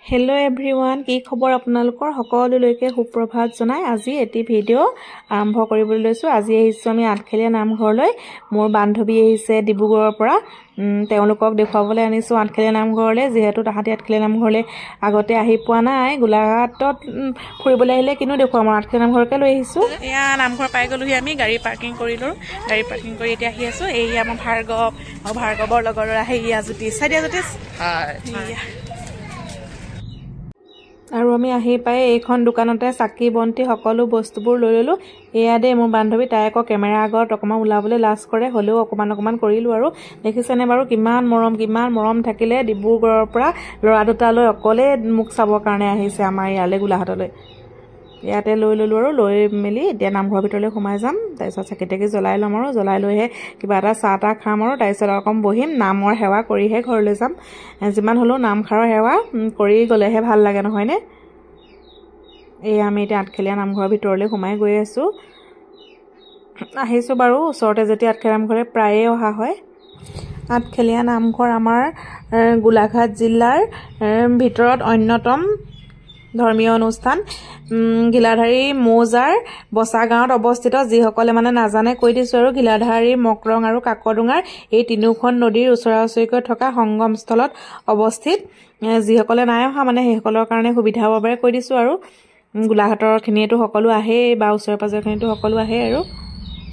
hello everyone की खबर आपनालोকৰ সকলোলৈকে সুপ্ৰভাত জনাই আজি এটি ভিডিও আৰম্ভ কৰিবলৈ লৈছো আজি আহিছো আমি আঠখেলীয়া নামঘৰলৈ মোৰ বান্ধৱী আহিছে ডিব্ৰুগড়ৰ পৰা তেওঁলোকক দেখাবলৈ আনিছো আঠখেলীয়া নামঘৰলৈ যেহেতু তাহাতি আঠখেলীয়া নামঘৰলৈ আগতে আহি পোৱা নাই গোলাঘাটত ফুৰিবলৈ আহিলে কিনো দেখুৱা মই আঠখেলীয়া নামঘৰকে লৈ আহিছো এয়া নামঘৰ পাই গলোহি আমি গাড়ী পাৰ্কিং কৰিলো গাড়ী পাৰ্কিং কৰি এতিয়া আহি আছো এই আমাৰ ভাৰ্গৱৰ লগৰ আহি জ্যোতিষ চাইদিয়া জ্যোতিষ হাই আৰু আমি আহি পাই এইখন দোকানতে চাকি বন্তি সকলো বস্তুবোৰ লৈ ললো এয়া দে মোৰ বান্ধৱী তাই আকৌ কেমেৰা আগত অকমান উলাবলৈ লাজ কৰে হলেও অকমান কৰিলো আৰু দেখিছেনে বাৰু কিমান মৰম থাকিলে ডিব্ৰুগড়ৰ পৰা লৰা দুটালৈ অকলে মুখ চাবৰ কাৰণে আহিছে আমাৰ ইয়ালে গোলাঘাটলৈ ইয়াতে লৈ ললো আৰু লৈ মেলি এতিয়া নামঘৰৰ ভিতৰলৈ সোমাই যাম তাৰপিছত চাকি জ্বলাই লম আৰু জ্বলাই লৈহে কিবা এটা চাহ খাম আৰু তাৰপিছত অকম বহিম নামৰ সেৱা কৰিহে ঘৰলৈ যাম যিমান হলো নামখাৰৰ সেৱা কৰি গলেহে ভাল লাগে নহয় নে এই আমি এতিয়া আঠখেলীয়া নামঘৰৰ ভিতৰলৈ সোমাই গৈ আছো আহিছো বাৰু ওচৰতে যেতিয়া আঠখেলীয়া নামঘৰে প্ৰায়ে অহা হয় আঠখেলীয়া নামঘৰ আমাৰ গোলাঘাট জিলাৰ ভিতৰত অন্যতম ধৰ্মীয় অনুষ্ঠান গিলাধাৰী মৌজাৰ বসা গাঁৱত অৱস্থিত যিসকলে মানে নাজানে কৈ দিছো আৰু গিলাধাৰী মকৰং আৰু কাকডুঙাৰ এই তিনিখন নদীৰ ওচৰা-ওচৰিকৈ থকা সংগমস্থলত অৱস্থিত যিসকলে নাই অহা মানে সেইসকলৰ কাৰণে সুবিধা হ'ব পাৰে কৈ দিছো আৰু গোলাঘাটৰ খিনিয়েটো সকলো আহে বা ওচৰে পাজৰ খিনিটো সকলো আহে আৰু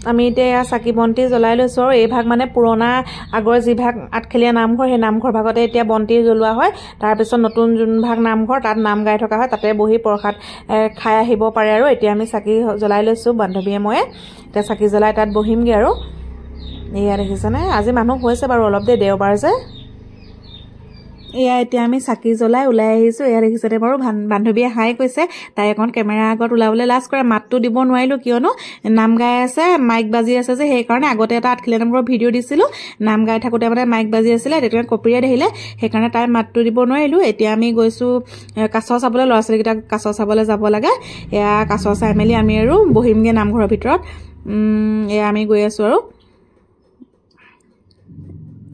আমি এতিয়া চাকি বন্তি জ্বলাই লৈছো আৰু এই ভাগ মানে পুৰণা আগৰ যি ভাগ আঠখেলীয়া নামঘৰ সেই নামঘৰ ভাগতে এতিয়া বন্তি জ্বলোৱা হয় তাৰ পিছত নতুন যোন ভাগ নামঘৰ তাত নাম গাই থকা হয় তাতে বহি প্ৰসাদ খাই আহিব পাৰে আৰু এতিয়া আমি চাকি জ্বলাই লৈছো বান্ধৱীয়ে মই এতিয়া চাকি জ্বলাই তাত বহিমগে আৰু এয়া দেখিছানে আজি মানুহ হৈছে বাৰু অলপ দেওবাৰ যে এয়া এতিয়া আমি চাকি জ্বলাই ওলাই আহিছো এয়া দেখিছতে বাৰু বান্ধৱীয়ে হাই কৈছে তাই এখন কেমেৰা আগত ওলাবলৈ লাজ কৰে মাতটো দিব নোৱাৰিলো কিয়নো নাম গাই আছে মাইক বাজি আছে যে সেই কাৰণে আগতে এটা আঠখেলীয়া নামঘৰৰ ভিডিও দিছিলো নাম গাই থাকোতে মানে মাইক বাজি আছিলে তেতিয়া কপিৰাইট আহিলে সেইকাৰণে তাই মাতটো দিব নোৱাৰিলো এতিয়া আমি গৈছো কাছ চাবলৈ ল'ৰা ছোৱালীকেইটাক কাছ চাবলৈ যাব লাগে এয়া কাছ চাই মেলি আমি আৰু বহিমগে নামঘৰৰ ভিতৰত এয়া আমি গৈ আছো আৰু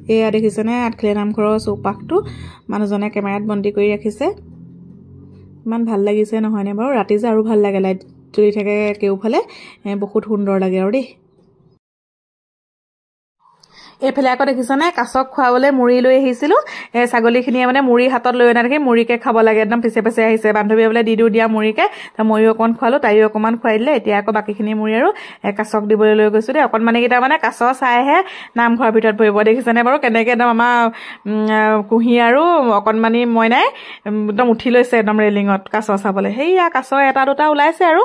এয়া দেখিছেনে আঠখেলীয়া নামঘৰৰ চৌপাশটো মানুহজনে কেমেৰাত বন্দী কৰি ৰাখিছে ইমান ভাল লাগিছে নহয়নে বাৰু ৰাতি যে আৰু ভাল লাগে লাইট জ্বলি থাকে কেউফালে বহুত সুন্দৰ লাগে আৰু দেই এইফালে আকৌ দেখিছনে কাছক খুৱাবলৈ মুড়ি লৈ আহিছিলো ছাগলীখিনিয়ে মানে মুড়ি হাতত লৈ অনা দেখি মুড়িকে খাব লাগে একদম পিছে আহিছে বান্ধৱীয়ে বোলে দিও দিয়া মুড়িকে তা মইও অকমান খুৱালো তাইও অকমান খুৱাই দিলে এতিয়া আকৌ বাকিখিনি মুড়ি আৰু কাছক দিবলৈ লৈ গৈছো দেই অকনমানি কেইটা মানে কাছ চাইহে নামঘৰৰ ভিতৰত বহিব দেখিছনে বাৰু কেনেকে একদম আমাৰ কুহি আৰু অকনমানি মইনাই একদম উঠি লৈছে একদম ৰেলিঙত কাছ চাবলৈ সেইয়া কাছ এটা দুটা ওলাইছে আৰু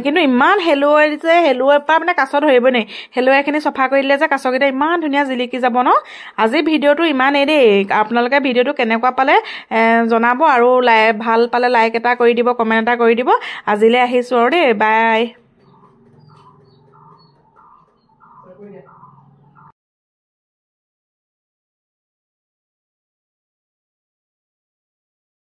কিন্তু ইমান হেলুৱৈ যে হেলুৱৈৰ পৰা মানে কাছ ধৰিব নাই হেলুৱৈখিনি চফা কৰি দিলে যে কাছকেইটা ইমান ধুনীয়া জিলিকি যাব ন আজি ভিডিওটো ইমানেই দেই আপোনালোকে ভিডিওটো কেনেকুৱা পালে জনাব আৰু ভাল পালে লাইক এটা কৰি দিব কমেন্ট এটা কৰি দিব আজিলৈ আহিছো আৰু দেই বাই